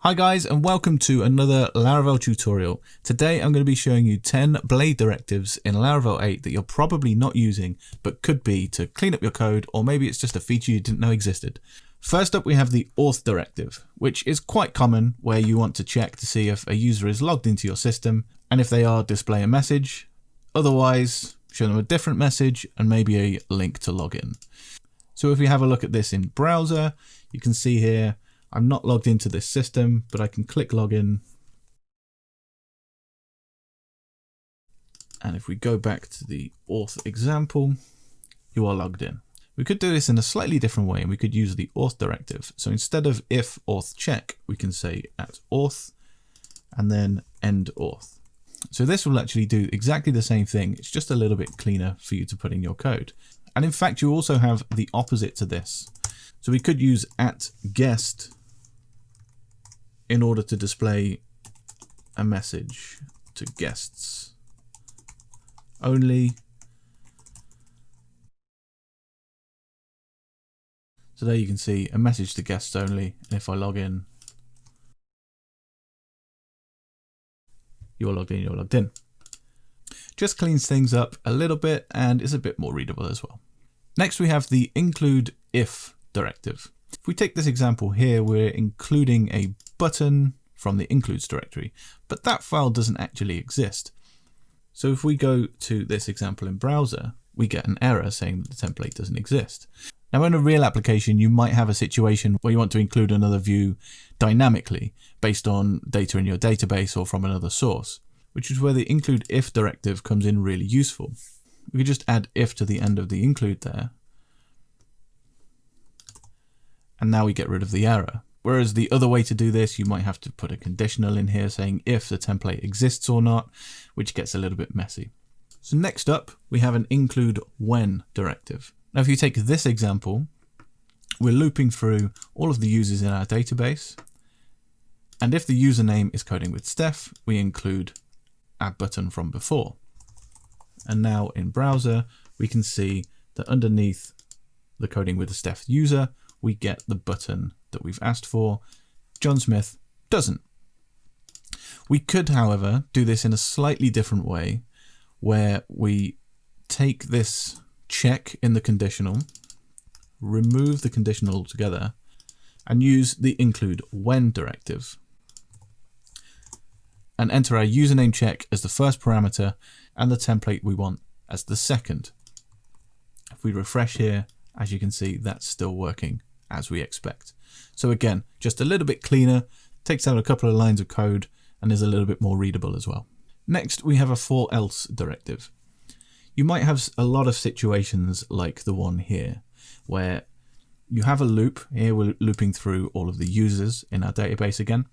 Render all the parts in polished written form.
Hi guys, and welcome to another Laravel tutorial. Today I'm going to be showing you 10 blade directives in Laravel 8 that you're probably not using but could be to clean up your code, or maybe it's just a feature you didn't know existed. First up we have the Auth Directive, which is quite common where you want to check to see if a user is logged into your system, and if they are, display a message. Otherwise, show them a different message and maybe a link to login. So if we have a look at this in browser, you can see here I'm not logged into this system, but I can click login. And if we go back to the auth example, you are logged in. We could do this in a slightly different way, and we could use the auth directive. So instead of if auth check, we can say at auth and then end auth. So this will actually do exactly the same thing. It's just a little bit cleaner for you to put in your code. And in fact, you also have the opposite to this. So we could use at guest in order to display a message to guests only. So there you can see a message to guests only, and if I log in, you're logged in, you're logged in. Just cleans things up a little bit and is a bit more readable as well. Next we have the include if directive. If we take this example here, we're including a button from the includes directory, but that file doesn't actually exist. So if we go to this example in browser, we get an error saying that the template doesn't exist. Now in a real application, you might have a situation where you want to include another view dynamically based on data in your database or from another source, which is where the include if directive comes in really useful. We could just add if to the end of the include there, and now we get rid of the error. Whereas the other way to do this, you might have to put a conditional in here saying if the template exists or not, which gets a little bit messy. So next up, we have an include when directive. Now, if you take this example, we're looping through all of the users in our database. And if the username is coding with Steph, we include our button from before. And now in browser, we can see that underneath the coding with the Steph user, we get the button that we've asked for. John Smith doesn't. We could, however, do this in a slightly different way, where we take this check in the conditional, remove the conditional altogether, and use the include when directive, and enter our username check as the first parameter and the template we want as the second. If we refresh here, as you can see, that's still working as we expect. So again, just a little bit cleaner, takes out a couple of lines of code, and is a little bit more readable as well. Next, we have a for else directive. You might have a lot of situations like the one here, where you have a loop. Here we're looping through all of the users in our database again,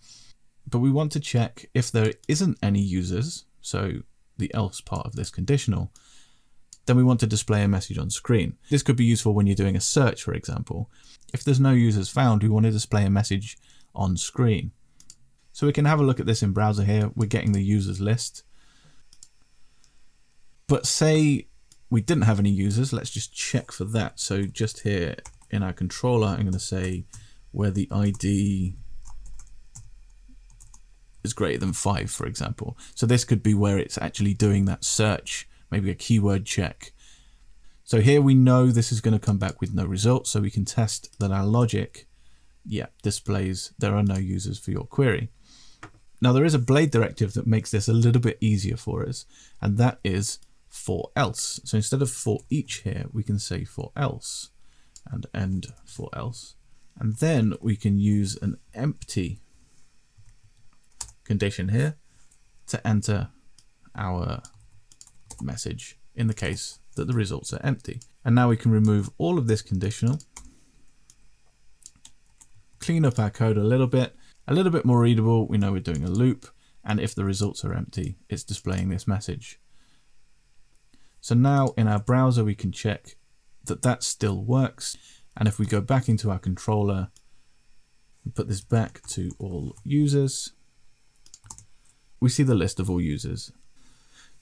but we want to check if there isn't any users, so the else part of this conditional, then we want to display a message on screen. This could be useful when you're doing a search, for example. If there's no users found, we want to display a message on screen. So we can have a look at this in browser here. We're getting the users list. But say we didn't have any users, let's just check for that. So just here in our controller, I'm going to say where the ID is greater than 5, for example. So this could be where it's actually doing that search, maybe a keyword check. So here we know this is going to come back with no results, so we can test that our logic, displays there are no users for your query. Now there is a blade directive that makes this a little bit easier for us, and that is for else. So instead of for each here, we can say for else and end for else. And then we can use an empty condition here to enter our message in the case that the results are empty. And now we can remove all of this conditional, clean up our code a little bit more readable. We know we're doing a loop, and if the results are empty, it's displaying this message. So now in our browser, we can check that that still works. And if we go back into our controller and put this back to all users, we see the list of all users.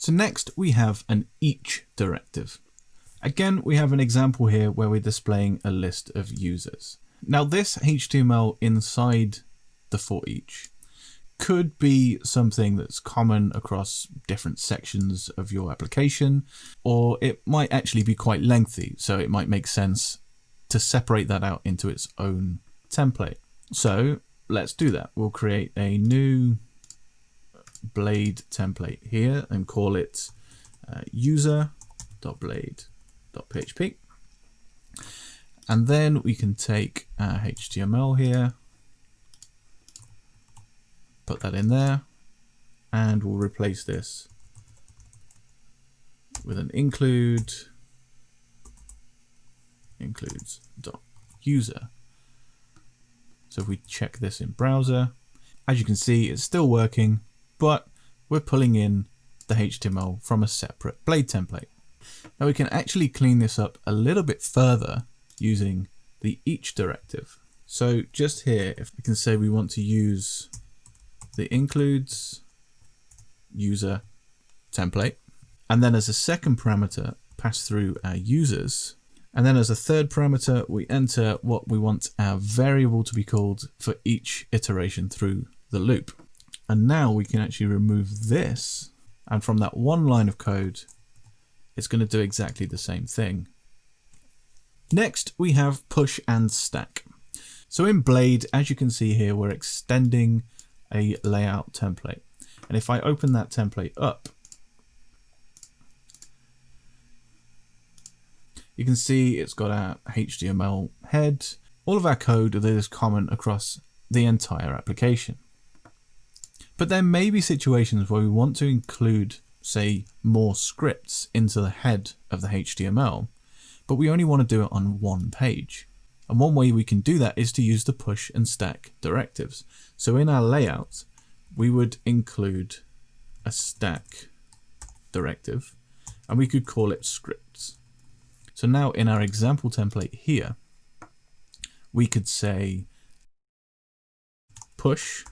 So next we have an each directive. Again, we have an example here where we're displaying a list of users. Now this HTML inside the for each. Could be something that's common across different sections of your application, or it might actually be quite lengthy, so it might make sense to separate that out into its own template. So let's do that. We'll create a new Blade template here and call it user.blade.php. And then we can take our HTML here, put that in there, and we'll replace this with an includes .user. So if we check this in browser, as you can see, it's still working, but we're pulling in the HTML from a separate Blade template. Now we can actually clean this up a little bit further using the each directive. So just here, if we can say we want to use the includes user template, and then as a second parameter, pass through our users. And then as a third parameter, we enter what we want our variable to be called for each iteration through the loop. And now we can actually remove this. And from that one line of code, it's going to do exactly the same thing. Next, we have push and stack. So in Blade, as you can see here, we're extending a layout template. And if I open that template up, you can see it's got our HTML head, all of our code that is common across the entire application. But there may be situations where we want to include, say, more scripts into the head of the HTML, but we only want to do it on one page. And one way we can do that is to use the push and stack directives. So in our layout, we would include a stack directive, and we could call it scripts. So now in our example template here, we could say push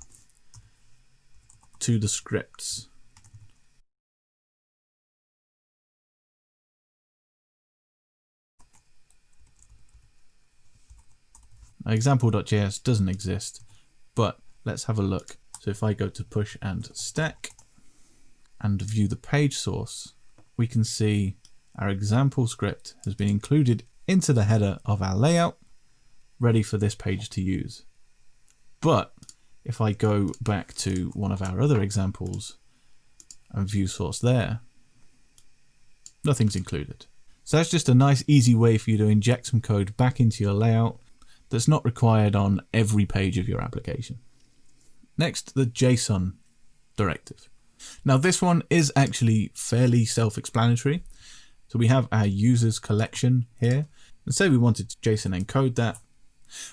to the scripts. Now, example.js doesn't exist, but let's have a look. So if I go to push and stack and view the page source, we can see our example script has been included into the header of our layout, ready for this page to use. But if I go back to one of our other examples and view source there, nothing's included. So that's just a nice easy way for you to inject some code back into your layout that's not required on every page of your application. Next, the Json Directive. Now this one is actually fairly self-explanatory. So we have our users collection here, and say we wanted to JSON encode that,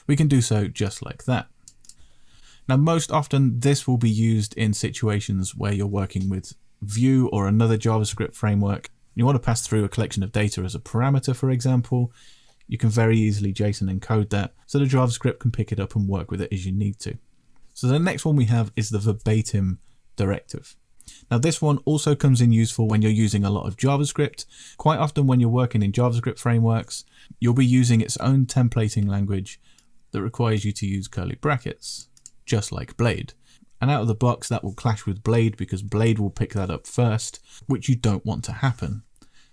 we can do so just like that. Now most often this will be used in situations where you're working with Vue or another JavaScript framework. You want to pass through a collection of data as a parameter, for example. You can very easily JSON encode that so the JavaScript can pick it up and work with it as you need to. So the next one we have is the Verbatim Directive. Now this one also comes in useful when you're using a lot of JavaScript. Quite often when you're working in JavaScript frameworks, you'll be using its own templating language that requires you to use curly brackets, just like Blade. And out of the box that will clash with Blade because Blade will pick that up first, which you don't want to happen.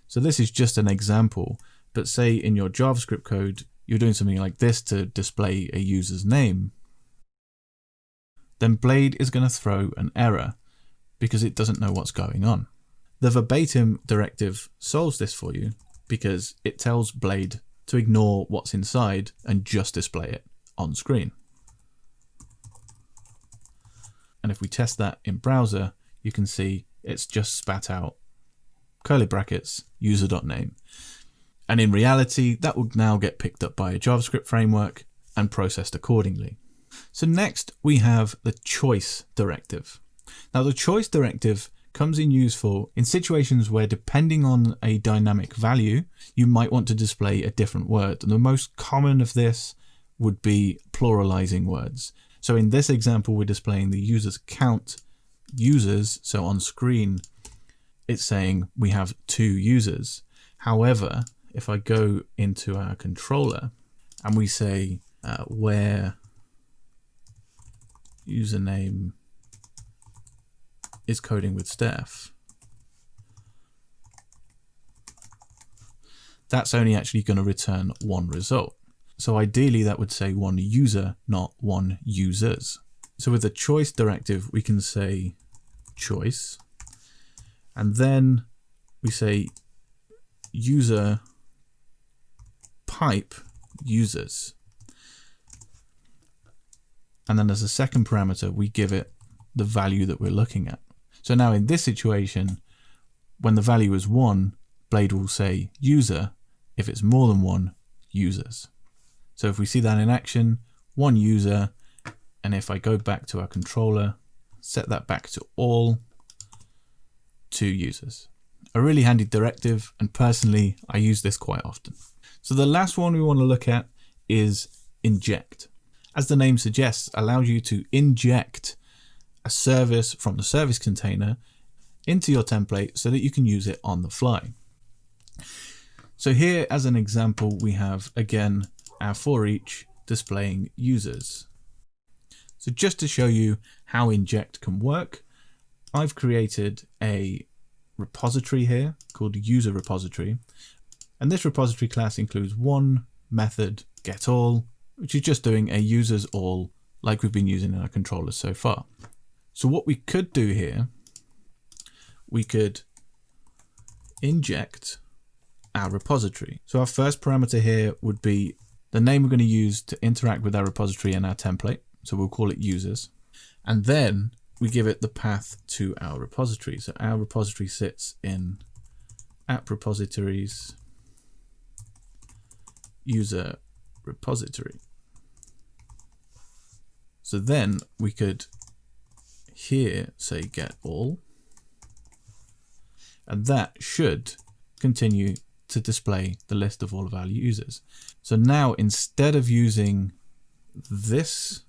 So this is just an example, but say in your JavaScript code, you're doing something like this to display a user's name, then Blade is going to throw an error because it doesn't know what's going on. The Verbatim Directive solves this for you because it tells Blade to ignore what's inside and just display it on screen. And if we test that in browser, you can see it's just spat out curly brackets user.name. And in reality, that will now get picked up by a JavaScript framework and processed accordingly. So next we have the choice directive. Now the choice directive comes in useful in situations where, depending on a dynamic value, you might want to display a different word. And the most common of this would be pluralizing words. So in this example, we're displaying the user's count users. So on screen, it's saying we have 2 users. However, if I go into our controller and we say where username is coding with Steph, that's only actually going to return one result. So ideally that would say one user, not one users. So with the choice directive, we can say choice, and then we say user pipe users. And then as a second parameter, we give it the value that we're looking at. So now in this situation, when the value is 1, Blade will say user. If it's more than 1, users. So if we see that in action, 1 user, and if I go back to our controller, set that back to all, 2 users. A really handy directive, and personally, I use this quite often. So the last one we want to look at is inject. As the name suggests, allows you to inject a service from the service container into your template so that you can use it on the fly. So here as an example, we have again our for each displaying users. So just to show you how inject can work, I've created a repository here called user repository. And this repository class includes one method getAll, which is just doing a users all like we've been using in our controllers so far. So what we could do here, we could inject our repository. So our first parameter here would be the name we're going to use to interact with our repository and our template. So we'll call it users. And then we give it the path to our repository. So our repository sits in app repositories, user repository. So then we could here say get all, and that should continue to display the list of all of our users. So now instead of using this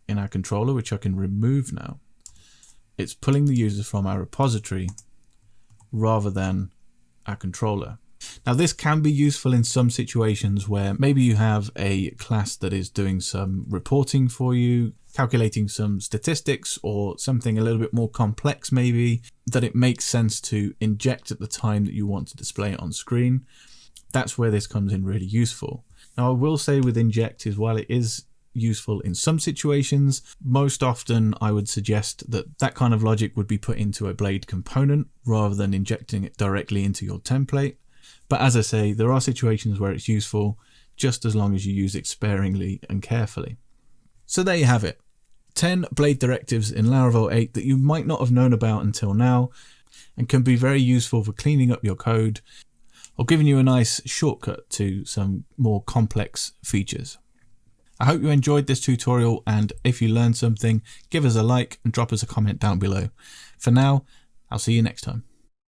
in our controller, which I can remove now, it's pulling the users from our repository rather than our controller. Now this can be useful in some situations where maybe you have a class that is doing some reporting for you, calculating some statistics or something a little bit more complex maybe, that it makes sense to inject at the time that you want to display it on screen. That's where this comes in really useful. Now I will say with inject is while it is useful in some situations, most often I would suggest that that kind of logic would be put into a Blade component rather than injecting it directly into your template. But as I say, there are situations where it's useful just as long as you use it sparingly and carefully. So there you have it. 10 Blade directives in Laravel 8 that you might not have known about until now and can be very useful for cleaning up your code or giving you a nice shortcut to some more complex features. I hope you enjoyed this tutorial, and if you learned something, give us a like and drop us a comment down below. For now, I'll see you next time.